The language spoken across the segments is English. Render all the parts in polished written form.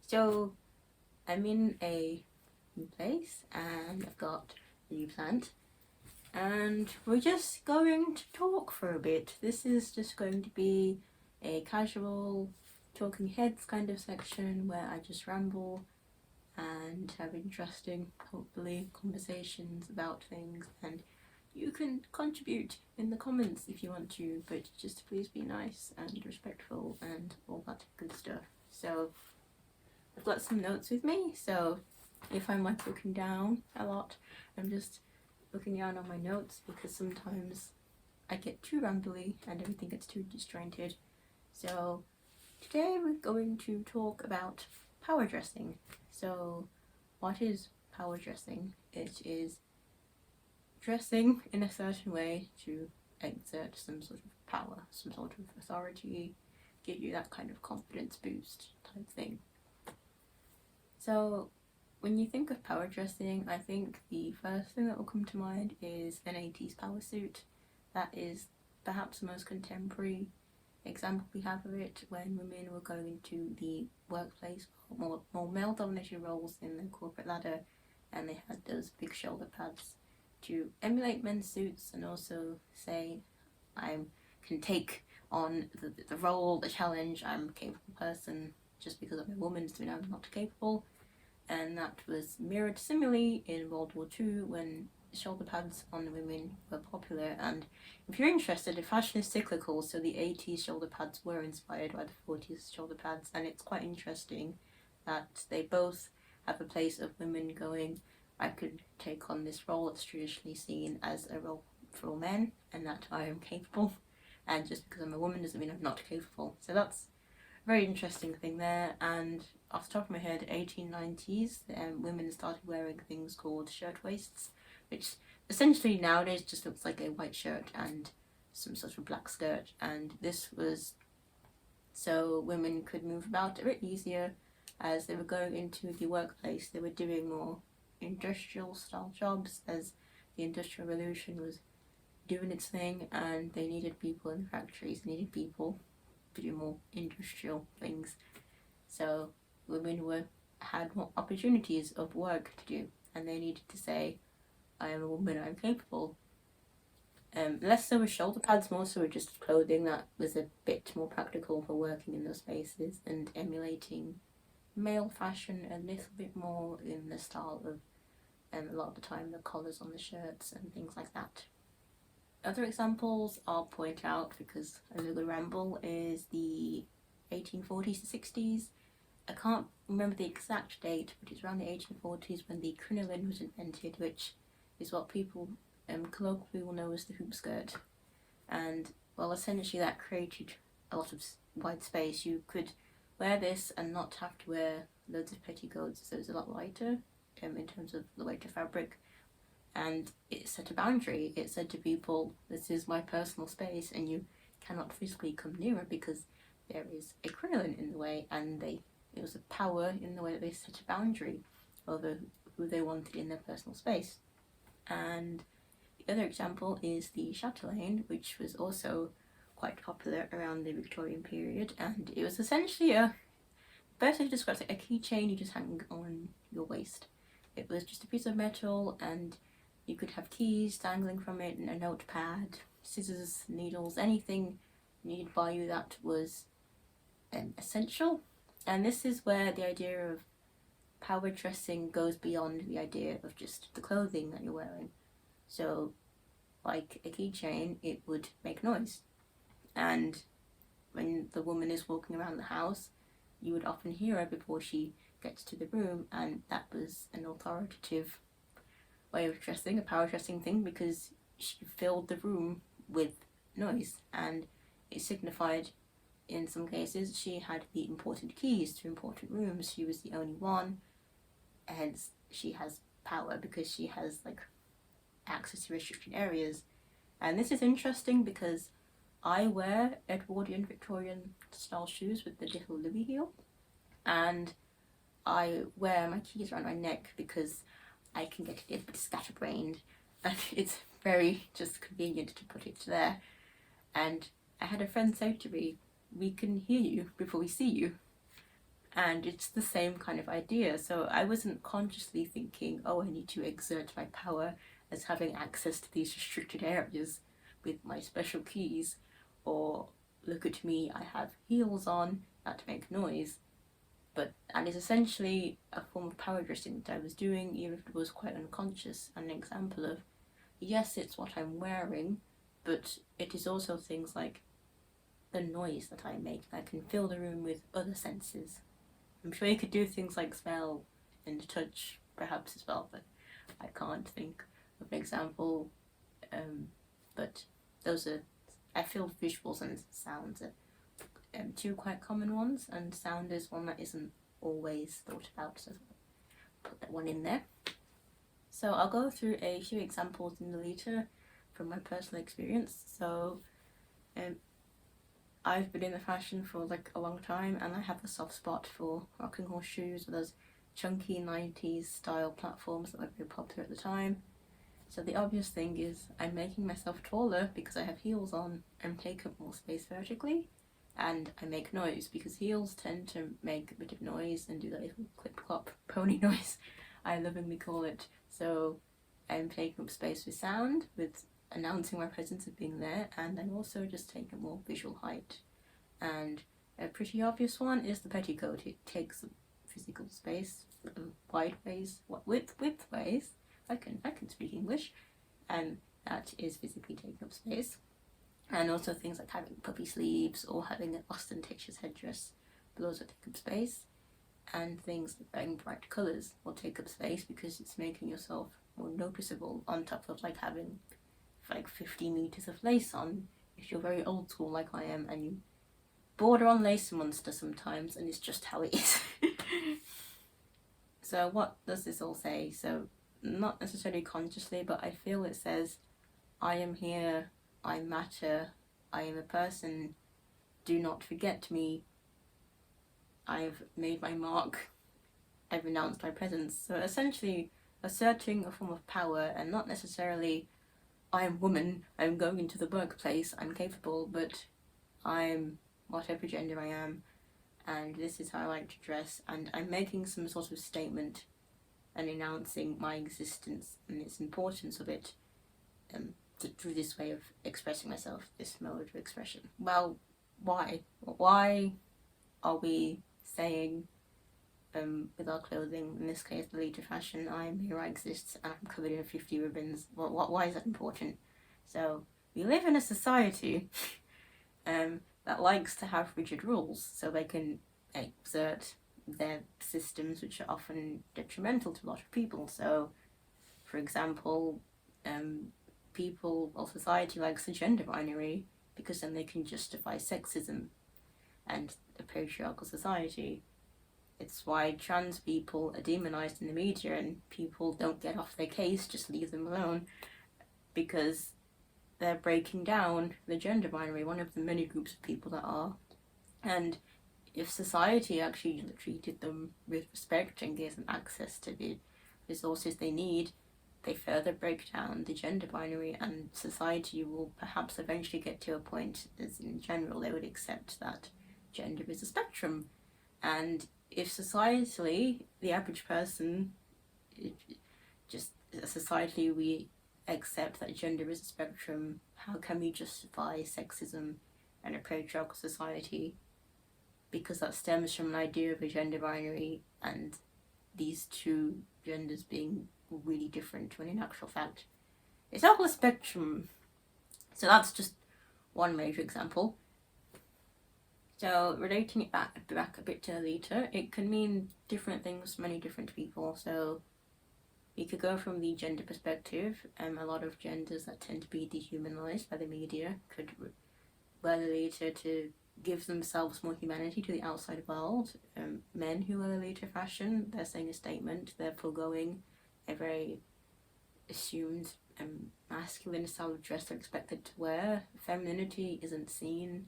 So I'm in a new place and I've got a new plant and we're just going to talk for a bit. This is just going to be a casual talking heads kind of section where I just ramble and have interesting, hopefully, conversations about things, and you can contribute in the comments if you want to, but just please be nice and respectful and all that good stuff. So I've got some notes with me, so if I'm like looking down a lot, I'm just looking down on my notes because sometimes I get too rambly and everything gets too disjointed. So today we're going to talk about power dressing. So what is power dressing? It is dressing in a certain way to exert some sort of power, some sort of authority, give you that kind of confidence boost type thing. So when you think of power dressing, I think the first thing that will come to mind is an 80s power suit. That is perhaps the most contemporary example we have of it, when women were going into the workplace, more male dominated roles in the corporate ladder, and they had those big shoulder pads to emulate men's suits and also say, I can take on the role, the challenge, I'm a capable person. Just because I'm a woman doesn't mean I'm not capable. And that was mirrored similarly in World War II when shoulder pads on the women were popular. And if you're interested, the fashion is cyclical, so the 80s shoulder pads were inspired by the 40s shoulder pads, and it's quite interesting that they both have a place of women going, I could take on this role that's traditionally seen as a role for all men, and that I am capable, and just because I'm a woman doesn't mean I'm not capable. So that's a very interesting thing there. And off the top of my head, 1890s, women started wearing things called shirtwaists, which essentially nowadays just looks like a white shirt and some sort of black skirt, and this was so women could move about a bit easier as they were going into the workplace. They were doing more industrial style jobs as the Industrial Revolution was doing its thing, and they needed people in the factories, they needed people to do more industrial things. So women had more opportunities of work to do, and they needed to say, I am a woman, I'm capable. Less so with shoulder pads, more so with just clothing that was a bit more practical for working in those spaces, and emulating male fashion a little bit more in the style of a lot of the time the collars on the shirts and things like that. Other examples I'll point out because a little ramble is the 1840s to 60s. I can't remember the exact date, but it's around the 1840s when the crinoline was invented, which is what people colloquially will know as the hoop skirt. And well, essentially that created a lot of wide space. You could wear this and not have to wear loads of petticoats, so it's a lot lighter in terms of the weight of fabric. And it set a boundary. It said to people, this is my personal space and you cannot physically come nearer because there is a crinoline in the way, and it was a power in the way that they set a boundary over who they wanted in their personal space. And the other example is the chatelaine, which was also quite popular around the Victorian period, and it was essentially best way to describe it, a keychain you just hang on your waist. It was just a piece of metal, and you could have keys dangling from it, and a notepad, scissors, needles, anything needed by you that was essential. And this is where the idea of power dressing goes beyond the idea of just the clothing that you're wearing. So, like a keychain, it would make noise. And when the woman is walking around the house, you would often hear her before she gets to the room, and that was an authoritative way of dressing, a power dressing thing, because she filled the room with noise, and it signified, in some cases, she had the important keys to important rooms. She was the only one, hence she has power because she has like access to restricted areas. And this is interesting because I wear Edwardian Victorian style shoes with the little Louis heel, and I wear my keys around my neck because I can get a little bit scatterbrained, and it's very just convenient to put it there. And I had a friend say to me, we can hear you before we see you. And it's the same kind of idea. So I wasn't consciously thinking, oh, I need to exert my power as having access to these restricted areas with my special keys, or look at me, I have heels on that make noise. But and it's essentially a form of power dressing that I was doing, even if it was quite unconscious. An example of, yes, it's what I'm wearing, but it is also things like the noise that I make. I can fill the room with other senses. I'm sure you could do things like smell and touch perhaps as well, but I can't think of an example. But those are, I feel visuals and sounds are two quite common ones, and sound is one that isn't always thought about, so I'll put that one in there. So I'll go through a few examples in the lolita from my personal experience. So I've been in the fashion for like a long time, and I have a soft spot for rocking horse shoes, or those chunky 90s style platforms that were very popular at the time. So the obvious thing is I'm making myself taller because I have heels on and take up more space vertically, and I make noise because heels tend to make a bit of noise and do that little clip-clop pony noise, I lovingly call it. So I'm taking up space with sound, with announcing my presence of being there, and I'm also just taking more visual height. And a pretty obvious one is the petticoat. It takes up physical space, wide ways, width ways. I can speak English, and that is physically taking up space. And also things like having puffy sleeves or having an ostentatious headdress will also take up space. And things like wearing bright colours will take up space because it's making yourself more noticeable, on top of like having like 50 meters of lace on if you're very old school like I am and you border on lace monster sometimes, and it's just how it is. So what does this all say? So not necessarily consciously, but I feel it says I am here, I matter, I am a person, do not forget me, I've made my mark, I've announced my presence. So essentially asserting a form of power, and not necessarily I am woman, I'm going into the workplace, I'm capable, but I'm whatever gender I am, and this is how I like to dress, and I'm making some sort of statement and announcing my existence and its importance of it through this way of expressing myself, this mode of expression. Well, why? Why are we saying with our clothing, in this case lolita fashion, I am here, I exist, and I'm covered in 50 ribbons? Why is that important? So we live in a society that likes to have rigid rules so they can exert their systems, which are often detrimental to a lot of people. So, for example, people or society likes the gender binary because then they can justify sexism and a patriarchal society. It's why trans people are demonized in the media and people don't get off their case, just leave them alone, because they're breaking down the gender binary, one of the many groups of people that are. And if society actually treated them with respect and gave them access to the resources they need, they further break down the gender binary, and society will perhaps eventually get to a point, as in general, they would accept that gender is a spectrum. And if societally, the average person, just societally, we accept that gender is a spectrum, how can we justify sexism and a patriarchal society? Because that stems from an idea of a gender binary and these two genders being really different, when in actual fact it's all a spectrum. So that's just one major example. So relating it back a bit to lolita, it can mean different things to many different people. So you could go from the gender perspective, a lot of genders that tend to be dehumanized by the media could wear lolita to give themselves more humanity to the outside world. Men who wear lolita fashion, they're saying a statement, they're foregoing a very assumed masculine style of dress they're expected to wear. Femininity isn't seen.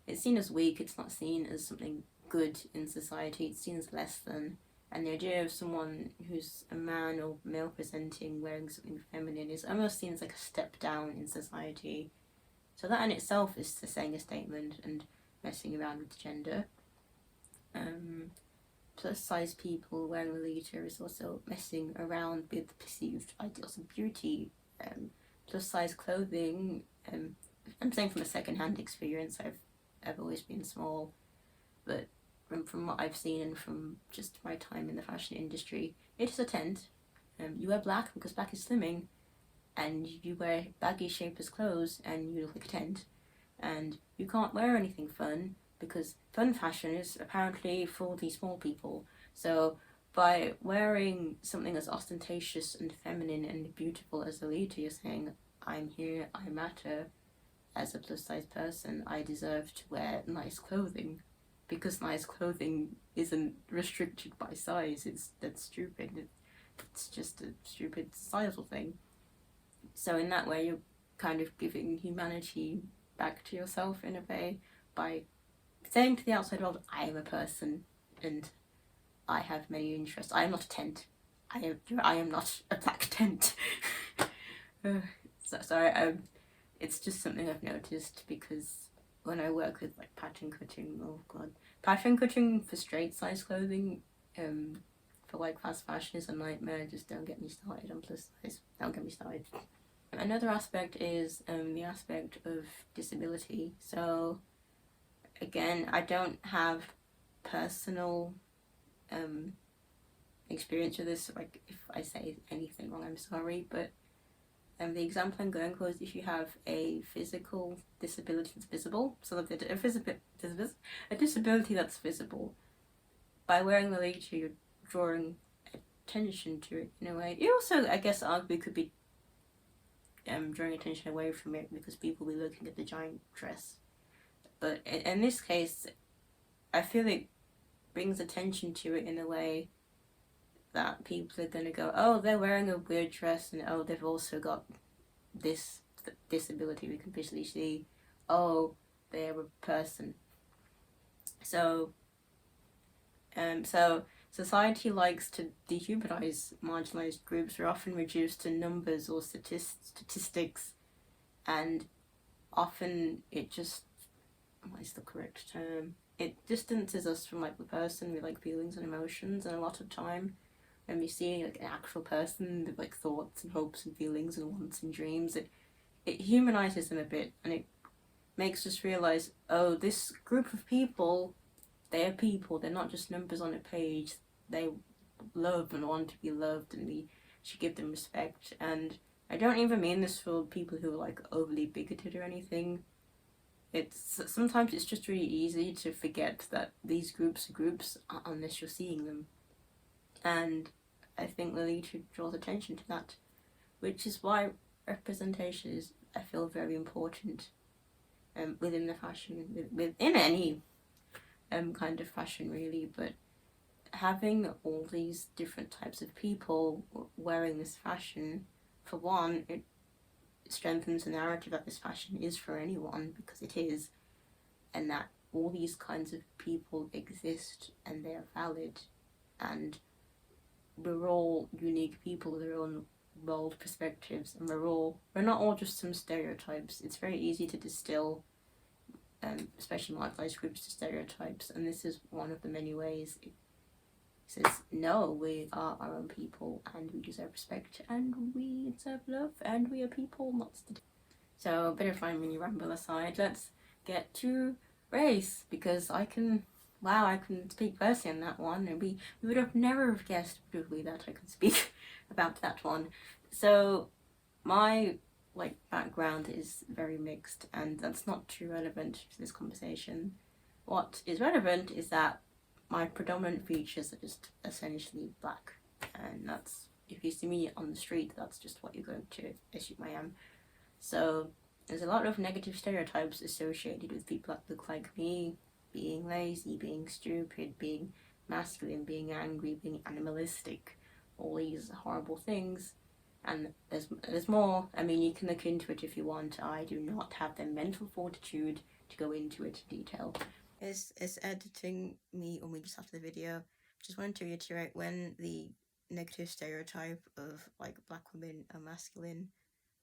It's seen as weak, it's not seen as something good in society, it's seen as less than. And the idea of someone who's a man or male presenting wearing something feminine is almost seen as like a step down in society. So that in itself is saying a statement and messing around with gender. plus size people wearing lolita is also messing around with perceived ideals of beauty. Plus size clothing, I'm saying from a second-hand experience, I've always been small, but from what I've seen and from just my time in the fashion industry, it is a tent. You wear black because black is slimming, and you wear baggy shapeless clothes and you look like a tent. And you can't wear anything fun because fun fashion is apparently for the small people. So by wearing something as ostentatious and feminine and beautiful as Lolita, you're saying, I'm here, I matter. As a plus size person, I deserve to wear nice clothing, because nice clothing isn't restricted by size. That's stupid. It's just a stupid societal thing. So in that way, you're kind of giving humanity back to yourself in a way by saying to the outside world, I am a person and I have many interests. I am not a tent. I am not a black tent. Sorry, it's just something I've noticed because when I work with like pattern cutting, oh god, pattern cutting for straight size clothing, for like fast fashion is a nightmare. Just don't get me started on plus size. Don't get me started. Another aspect is the aspect of disability. So again, I don't have personal experience with this. Like if I say anything wrong, I'm sorry, but the example I'm going for is if you have a physical disability that's visible, so that a disability that's visible, by wearing the lolita, you're drawing attention to it in a way. You also, I guess, arguably could be drawing attention away from it because people will be looking at the giant dress. But in this case, I feel it brings attention to it in a way that people are going to go, oh, they're wearing a weird dress, and oh, they've also got this disability we can visually see. Oh, they're a person. So society likes to dehumanize marginalized groups who are often reduced to numbers or statistics, and often it just, what is the correct term? It distances us from like the person with like feelings and emotions, and a lot of time when we see like an actual person with like thoughts and hopes and feelings and wants and dreams, it humanizes them a bit, and it makes us realize, oh, this group of people, they're people, they're not just numbers on a page. They love and want to be loved, and we should give them respect. And I don't even mean this for people who are like overly bigoted or anything. Sometimes it's just really easy to forget that these groups are groups unless you're seeing them. And I think Lolita draws attention to that, which is why representation is, I feel, very important within the fashion, within any kind of fashion really, but having all these different types of people wearing this fashion, for one, it strengthens the narrative that this fashion is for anyone, because it is, and that all these kinds of people exist and they're valid, and we're all unique people with our own world perspectives, and we're not all just some stereotypes. It's very easy to distill especially marginalized groups to stereotypes, and this is one of the many ways it says, no, we are our own people and we deserve respect and we deserve love and we are people, not statistics. So a bit of my mini ramble aside, let's get to race, because I can speak firstly on that one, and we would have never have guessed, would we, that I could speak about that one. So my background is very mixed, and that's not too relevant to this conversation. What is relevant is that my predominant features are just essentially black, and that's, if you see me on the street, that's just what you're going to assume I am. So there's a lot of negative stereotypes associated with people that look like me, being lazy, being stupid, being masculine, being angry, being animalistic, all these horrible things. And there's more. I mean, you can look into it if you want. I do not have the mental fortitude to go into it in detail. It's editing me or me just after the video. Just wanted to reiterate, when the negative stereotype of like black women are masculine,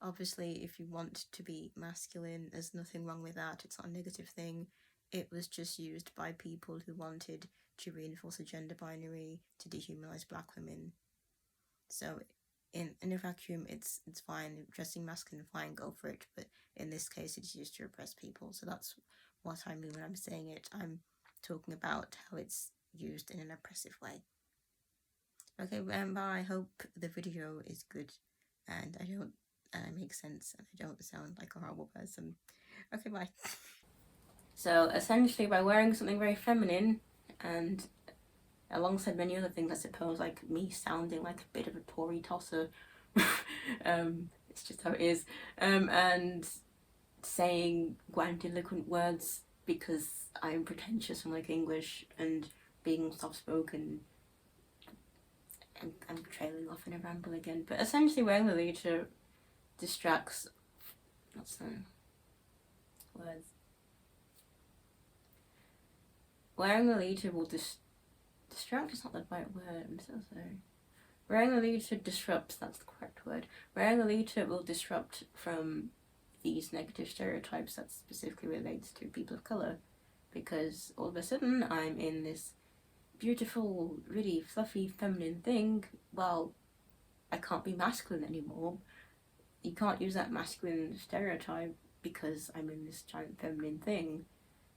obviously if you want to be masculine, there's nothing wrong with that. It's not a negative thing. it was just used by people who wanted to reinforce a gender binary, to dehumanize black women. So in a vacuum, it's fine. Dressing masculine, fine, go for it. But in this case, it's used to oppress people. So that's what I mean when I'm saying it. I'm talking about how it's used in an oppressive way. Okay, bye. I hope the video is good and I make sense and I don't sound like a horrible person. Okay, bye. So essentially, by wearing something very feminine and alongside many other things, I suppose, like me sounding like a bit of a Tory tosser, it's just how it is, and saying grandiloquent words because I'm pretentious and like English, and being soft-spoken, and I'm trailing off in a ramble again, but essentially wearing lolita distracts, what's the words? Wearing lolita will distract is not the right word, I'm so sorry. Wearing lolita disrupts, that's the correct word. Wearing lolita will disrupt from these negative stereotypes that specifically relates to people of colour, because all of a sudden I'm in this beautiful, really fluffy, feminine thing. Well, I can't be masculine anymore. You can't use that masculine stereotype because I'm in this giant feminine thing,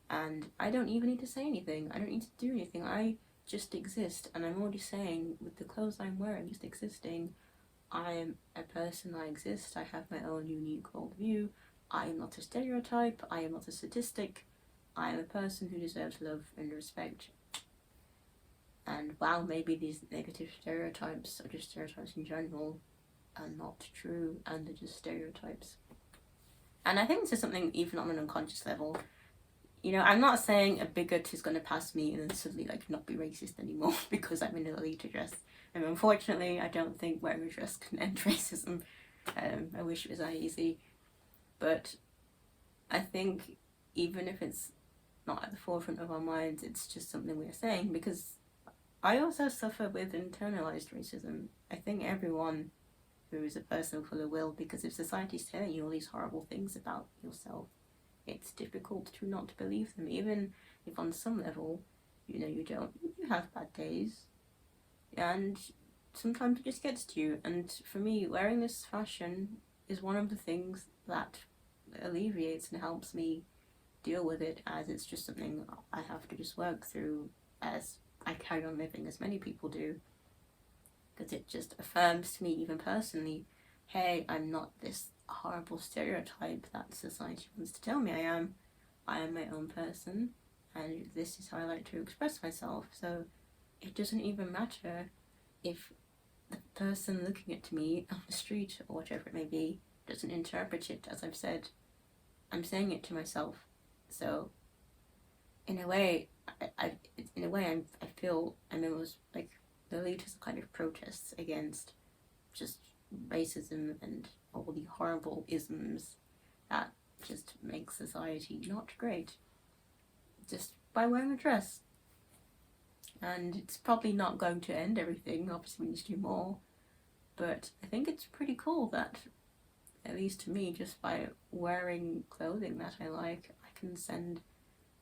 and I don't even need to say anything. I don't need to do anything. I just exist, and I'm already saying with the clothes I'm wearing, just existing, I am a person, I exist, I have my own unique worldview, I am not a stereotype, I am not a statistic, I am a person who deserves love and respect. And while maybe these negative stereotypes, or just stereotypes in general, are not true and they're just stereotypes. And I think this is something even on an unconscious level. You know, I'm not saying a bigot is going to pass me and then suddenly like not be racist anymore because I'm in a lolita dress. And unfortunately, I don't think wearing a dress can end racism. I wish it was that easy. But I think even if it's not at the forefront of our minds, it's just something we're saying, because I also suffer with internalized racism. I think everyone who is a person of colour will, because if society's telling you all these horrible things about yourself, it's difficult to not believe them, even if on some level, you know, you have bad days, and sometimes it just gets to you. And for me, wearing this fashion is one of the things that alleviates and helps me deal with it, as it's just something I have to just work through as I carry on living, as many people do, because it just affirms to me, even personally, hey, I'm not this horrible stereotype that society wants to tell me I am. I am my own person, and this is how I like to express myself. So it doesn't even matter if the person looking at me on the street or whatever it may be doesn't interpret it as I've said. I'm saying it to myself. So in a way, I feel I'm almost like the latest kind of protests against just racism and all the horrible isms that just make society not great, just by wearing a dress. And it's probably not going to end everything, obviously we need to do more, but I think it's pretty cool that, at least to me, just by wearing clothing that I like, I can send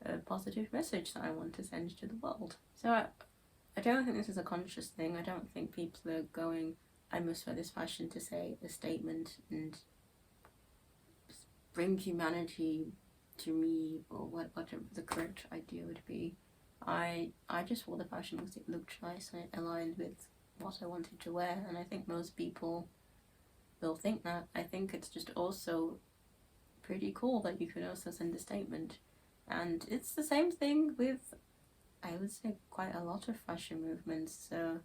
a positive message that I want to send to the world. So I don't think this is a conscious thing. I don't think people are going, I must wear this fashion to say a statement and bring humanity to me, or whatever the correct idea would be. I just wore the fashion because it looked nice and it aligned with what I wanted to wear, and I think most people will think that. I think it's just also pretty cool that you can also send a statement. And it's the same thing with, I would say, quite a lot of fashion movements. So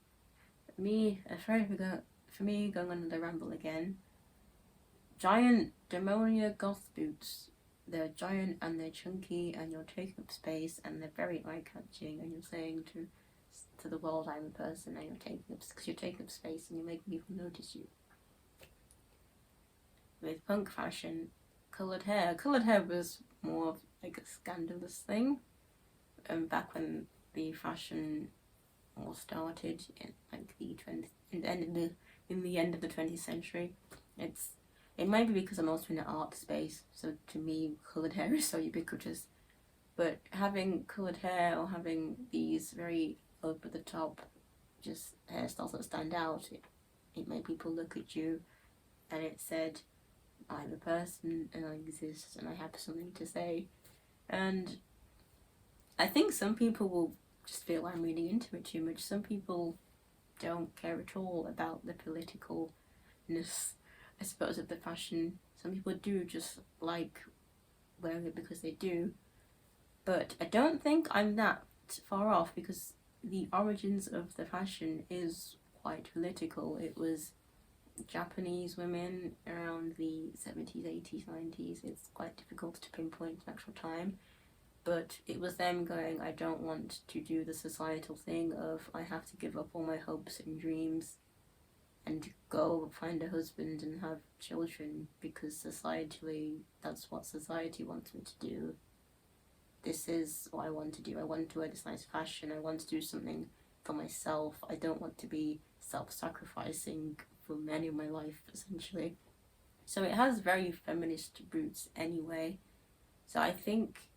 for me, going on the ramble again, giant Demonia goth boots. They're giant and they're chunky and you're taking up space and they're very eye-catching, and you're saying to the world, I'm a person, and you're taking up space and you're making people notice you. With punk fashion, coloured hair was more of like a scandalous thing. Back when the fashion war started in like in the end of the 20th century. It might be because I'm also in an art space, so to me coloured hair is so ubiquitous, But having coloured hair or having these very over the top just hairstyles that stand out, it made people look at you, and it said, I'm a person and I exist and I have something to say. And I think some people will just feel I'm reading into it too much. Some people don't care at all about the politicalness, I suppose, of the fashion. Some people do just like wearing it because they do. But I don't think I'm that far off, because the origins of the fashion is quite political. It was Japanese women around the 70s, 80s, 90s. It's quite difficult to pinpoint an actual time. But it was them going, I don't want to do the societal thing of I have to give up all my hopes and dreams and go find a husband and have children because societally that's what society wants me to do. This is what I want to do. I want to wear this nice fashion. I want to do something for myself. I don't want to be self-sacrificing for many of my life, essentially. So it has very feminist roots anyway. So I think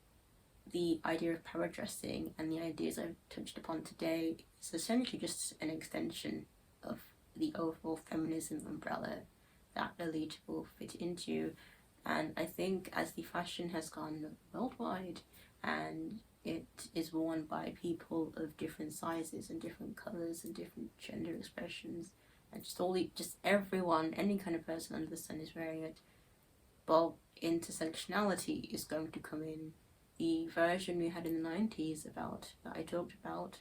the idea of power dressing and the ideas I've touched upon today is essentially just an extension of the overall feminism umbrella that Lolita will fit into. And I think as the fashion has gone worldwide and it is worn by people of different sizes and different colours and different gender expressions, and just everyone, any kind of person under the sun is wearing it, well, intersectionality is going to come in. The version we had in the 90s that I talked about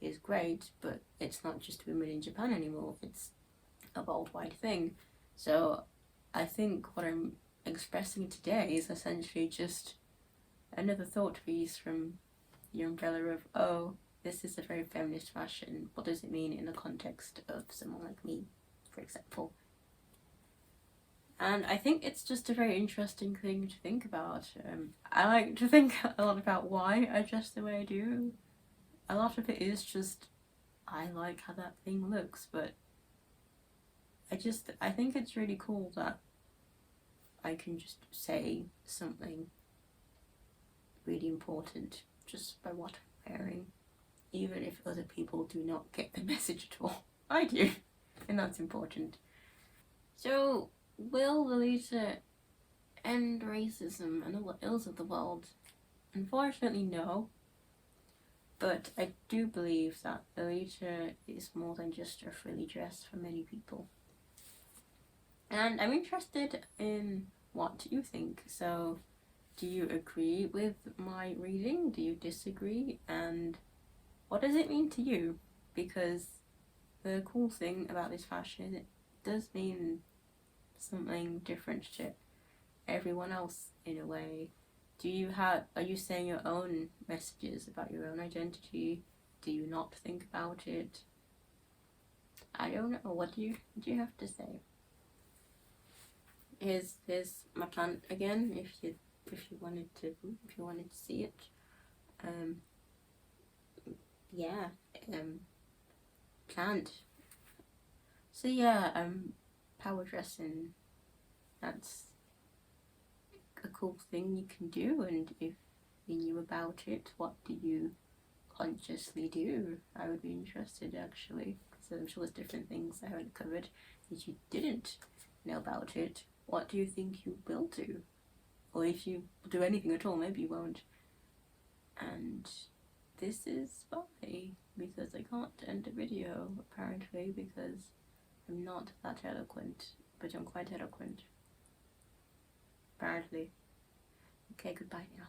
is great, but it's not just women in Japan anymore, it's a worldwide thing. So I think what I'm expressing today is essentially just another thought piece from the umbrella of, oh, this is a very feminist fashion. What does it mean in the context of someone like me, for example? And I think it's just a very interesting thing to think about. I like to think a lot about why I dress the way I do. A lot of it is just, I like how that thing looks, but I think it's really cool that I can just say something really important just by what I'm wearing, even if other people do not get the message at all. I do, and that's important. So, will Lolita end racism and all the ills of the world? Unfortunately, no. But I do believe that Lolita is more than just a frilly dress for many people. And I'm interested in what you think. So, do you agree with my reading? Do you disagree? And what does it mean to you? Because the cool thing about this fashion is it does mean something different to everyone else in a way. Are you saying your own messages about your own identity? Do you not think about it? I don't know. What do you have to say? Here's my plant again. If you wanted to see it. Plant. So yeah, power dressing. That's a cool thing you can do, and if you knew about it, what do you consciously do? I would be interested actually, because I'm sure there's different things I haven't covered that you didn't know about it. What do you think you will do? Or if you do anything at all, maybe you won't. And this is why, because I can't end a video apparently, because I'm not that eloquent, but I'm quite eloquent. Apparently. Okay, goodbye now.